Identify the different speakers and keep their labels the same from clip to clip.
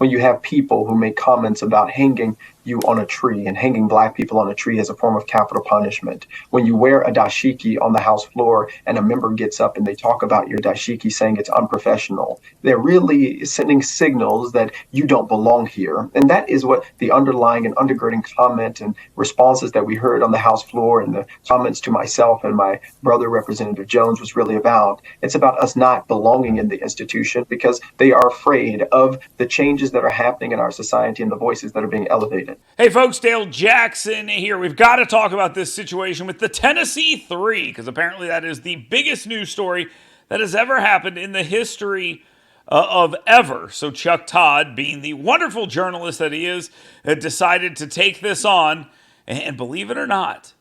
Speaker 1: when you have people who make comments about hanging you on a tree and hanging Black people on a tree as a form of capital punishment, when you wear a dashiki on the House floor and a member gets up and they talk about your dashiki saying it's unprofessional, they're really sending signals that you don't belong here. And that is what the underlying and undergirding comment and responses that we heard on the House floor and the comments to myself and my brother, Representative Jones, was really about. It's about us not belonging in the institution because they are afraid of the changes that are happening in our society and the voices that are being elevated.
Speaker 2: Hey folks, Dale Jackson here. We've got to talk about this situation with the Tennessee Three, because apparently that is the biggest news story that has ever happened in the history of ever. So Chuck Todd, being the wonderful journalist that he is, decided to take this on. And believe it or not,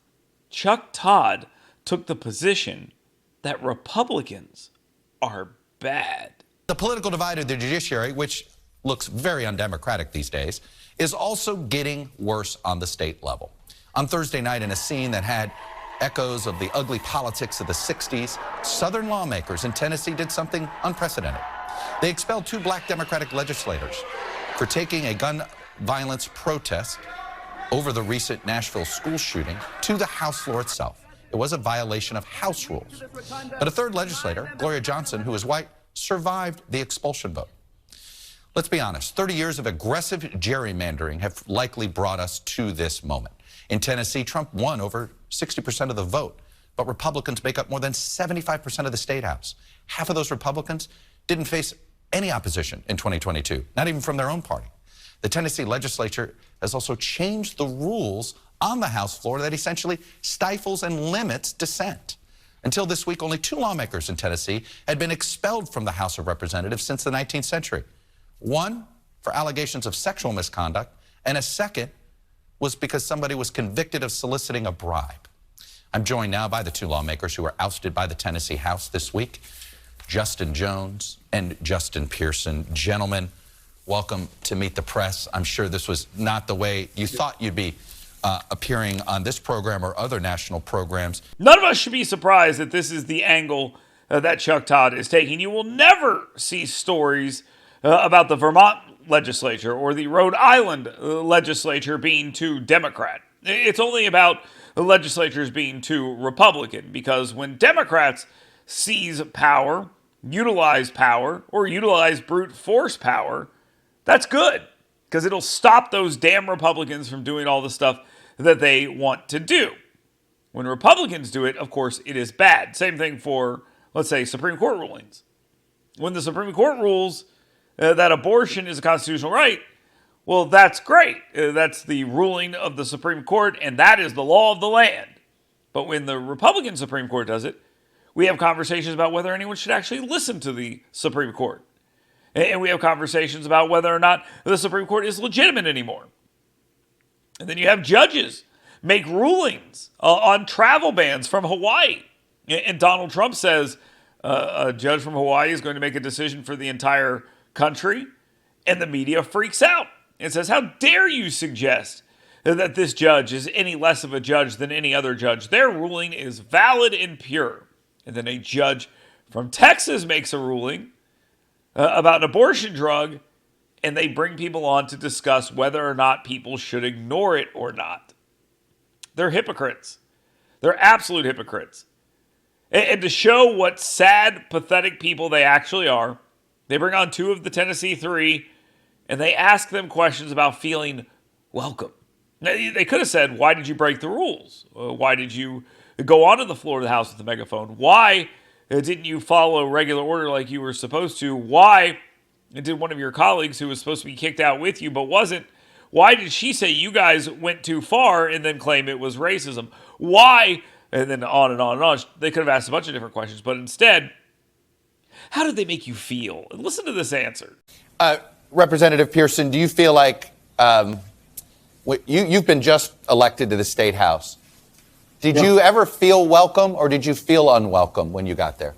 Speaker 2: Chuck Todd took the position that Republicans are bad.
Speaker 3: The political divide of the judiciary, which looks very undemocratic these days, is also getting worse on the state level. On Thursday night, in a scene that had echoes of the ugly politics of the 60s, Southern lawmakers in Tennessee did something unprecedented. They expelled 2 Black Democratic legislators for taking a gun violence protest over the recent Nashville school shooting to the House floor itself. It was a violation of House rules. But a third legislator, Gloria Johnson, who is white, survived the expulsion vote. Let's be honest, 30 years of aggressive gerrymandering have likely brought us to this moment. In Tennessee, Trump won over 60% of the vote, but Republicans make up more than 75% of the state house. Half of those Republicans didn't face any opposition in 2022, not even from their own party. The Tennessee legislature has also changed the rules on the House floor that essentially stifles and limits dissent. Until this week, only 2 lawmakers in Tennessee had been expelled from the House of Representatives since the 19th century. One for allegations of sexual misconduct, and a second was because somebody was convicted of soliciting a bribe. I'm joined now by the 2 lawmakers who were ousted by the Tennessee House this week, Justin Jones and Justin Pearson. Gentlemen, welcome to Meet the Press. I'm sure this was not the way you thought you'd be appearing on this program or other national programs.
Speaker 2: None of us should be surprised that this is the angle that Chuck Todd is taking. You will never see stories about the Vermont legislature or the Rhode Island legislature being too Democrat. It's only about the legislatures being too Republican, because when Democrats seize power, utilize power, or utilize brute force power, that's good, because it'll stop those damn Republicans from doing all the stuff that they want to do. When Republicans do it, of course, it is bad. Same thing for, let's say, Supreme Court rulings. When the Supreme Court rules that abortion is a constitutional right, well, that's great. That's the ruling of the Supreme Court, and that is the law of the land. But when the Republican Supreme Court does it, we have conversations about whether anyone should actually listen to the Supreme Court. And we have conversations about whether or not the Supreme Court is legitimate anymore. And then you have judges make rulings on travel bans from Hawaii. And Donald Trump says a judge from Hawaii is going to make a decision for the entire country. And the media freaks out and says, how dare you suggest that this judge is any less of a judge than any other judge? Their ruling is valid and pure. And then a judge from Texas makes a ruling about an abortion drug, and they bring people on to discuss whether or not people should ignore it or not. They're hypocrites. They're absolute hypocrites. And to show what sad, pathetic people they actually are, they bring on 2 of the Tennessee Three, and they ask them questions about feeling welcome. They could have said, why did you break the rules? Why did you go onto the floor of the House with the megaphone? Why didn't you follow regular order like you were supposed to? Why did one of your colleagues who was supposed to be kicked out with you but wasn't, why did she say you guys went too far and then claim it was racism? Why? And then on and on and on. They could have asked a bunch of different questions, but instead, how did they make you feel? And listen to this answer.
Speaker 3: Representative Pearson, do you feel like you've been just elected to the State House? Did you ever feel welcome, or did you feel unwelcome when you got there?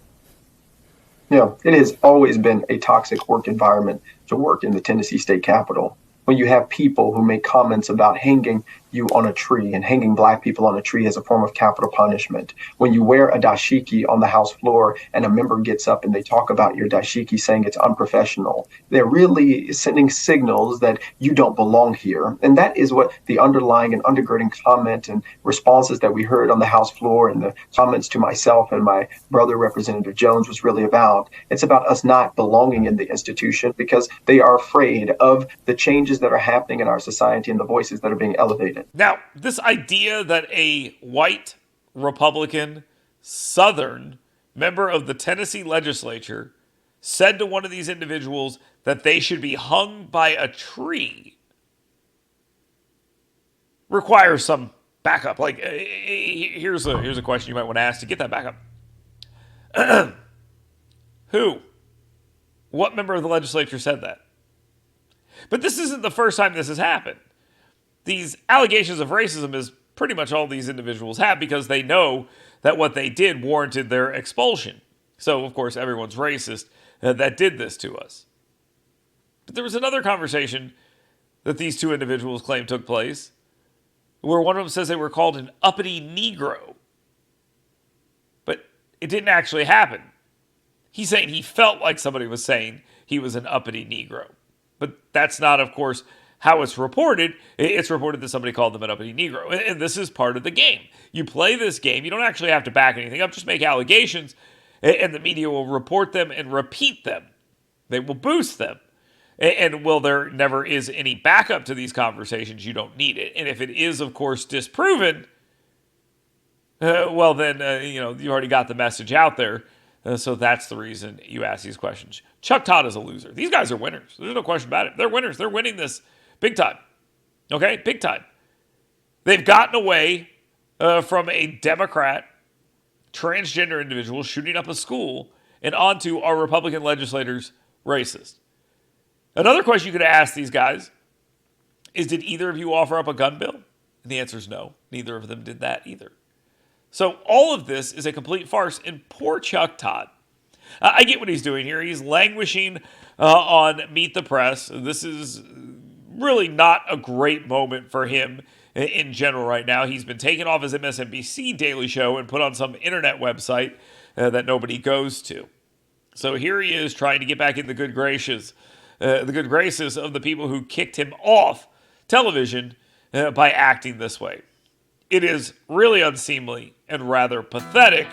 Speaker 1: Yeah, it has always been a toxic work environment to work in the Tennessee State Capitol. When you have people who make comments about hanging you on a tree and hanging black people on a tree as a form of capital punishment. When you wear a dashiki on the House floor and a member gets up and they talk about your dashiki saying it's unprofessional, they're really sending signals that you don't belong here. And that is what the underlying and undergirding comment and responses that we heard on the House floor and the comments to myself and my brother, Representative Jones, was really about. It's about us not belonging in the institution because they are afraid of the changes that are happening in our society and the voices that are being elevated.
Speaker 2: Now, this idea that a white Republican Southern member of the Tennessee legislature said to one of these individuals that they should be hung by a tree requires some backup. Like, here's a question you might want to ask to get that backup. Who? What member of the legislature said that? But this isn't the first time this has happened. These allegations of racism is pretty much all these individuals have because they know that what they did warranted their expulsion. So, of course, everyone's racist that did this to us. But there was another conversation that these two individuals claim took place where one of them says they were called an uppity Negro. But it didn't actually happen. He's saying he felt like somebody was saying he was an uppity Negro. But that's not, of course, how it's reported. It's reported that somebody called them an uppity Negro. And this is part of the game. You play this game. You don't actually have to back anything up. Just make allegations, and the media will report them and repeat them. They will boost them. And while there never is any backup to these conversations, you don't need it. And if it is, of course, disproven, well, then, you already got the message out there. So that's the reason you ask these questions. Chuck Todd is a loser. These guys are winners. There's no question about it. They're winners. They're winning this big time. Okay? Big time. They've gotten away from a Democrat transgender individual shooting up a school and onto our Republican legislators racist. Another question you could ask these guys is, did either of you offer up a gun bill? And the answer is no. Neither of them did that either. So all of this is a complete farce, and poor Chuck Todd. I get what he's doing here. He's languishing on Meet the Press. This is really not a great moment for him in general right now. He's been taken off his MSNBC Daily Show and put on some internet website that nobody goes to. So here he is trying to get back in the good graces of the people who kicked him off television by acting this way. It is really unseemly and rather pathetic.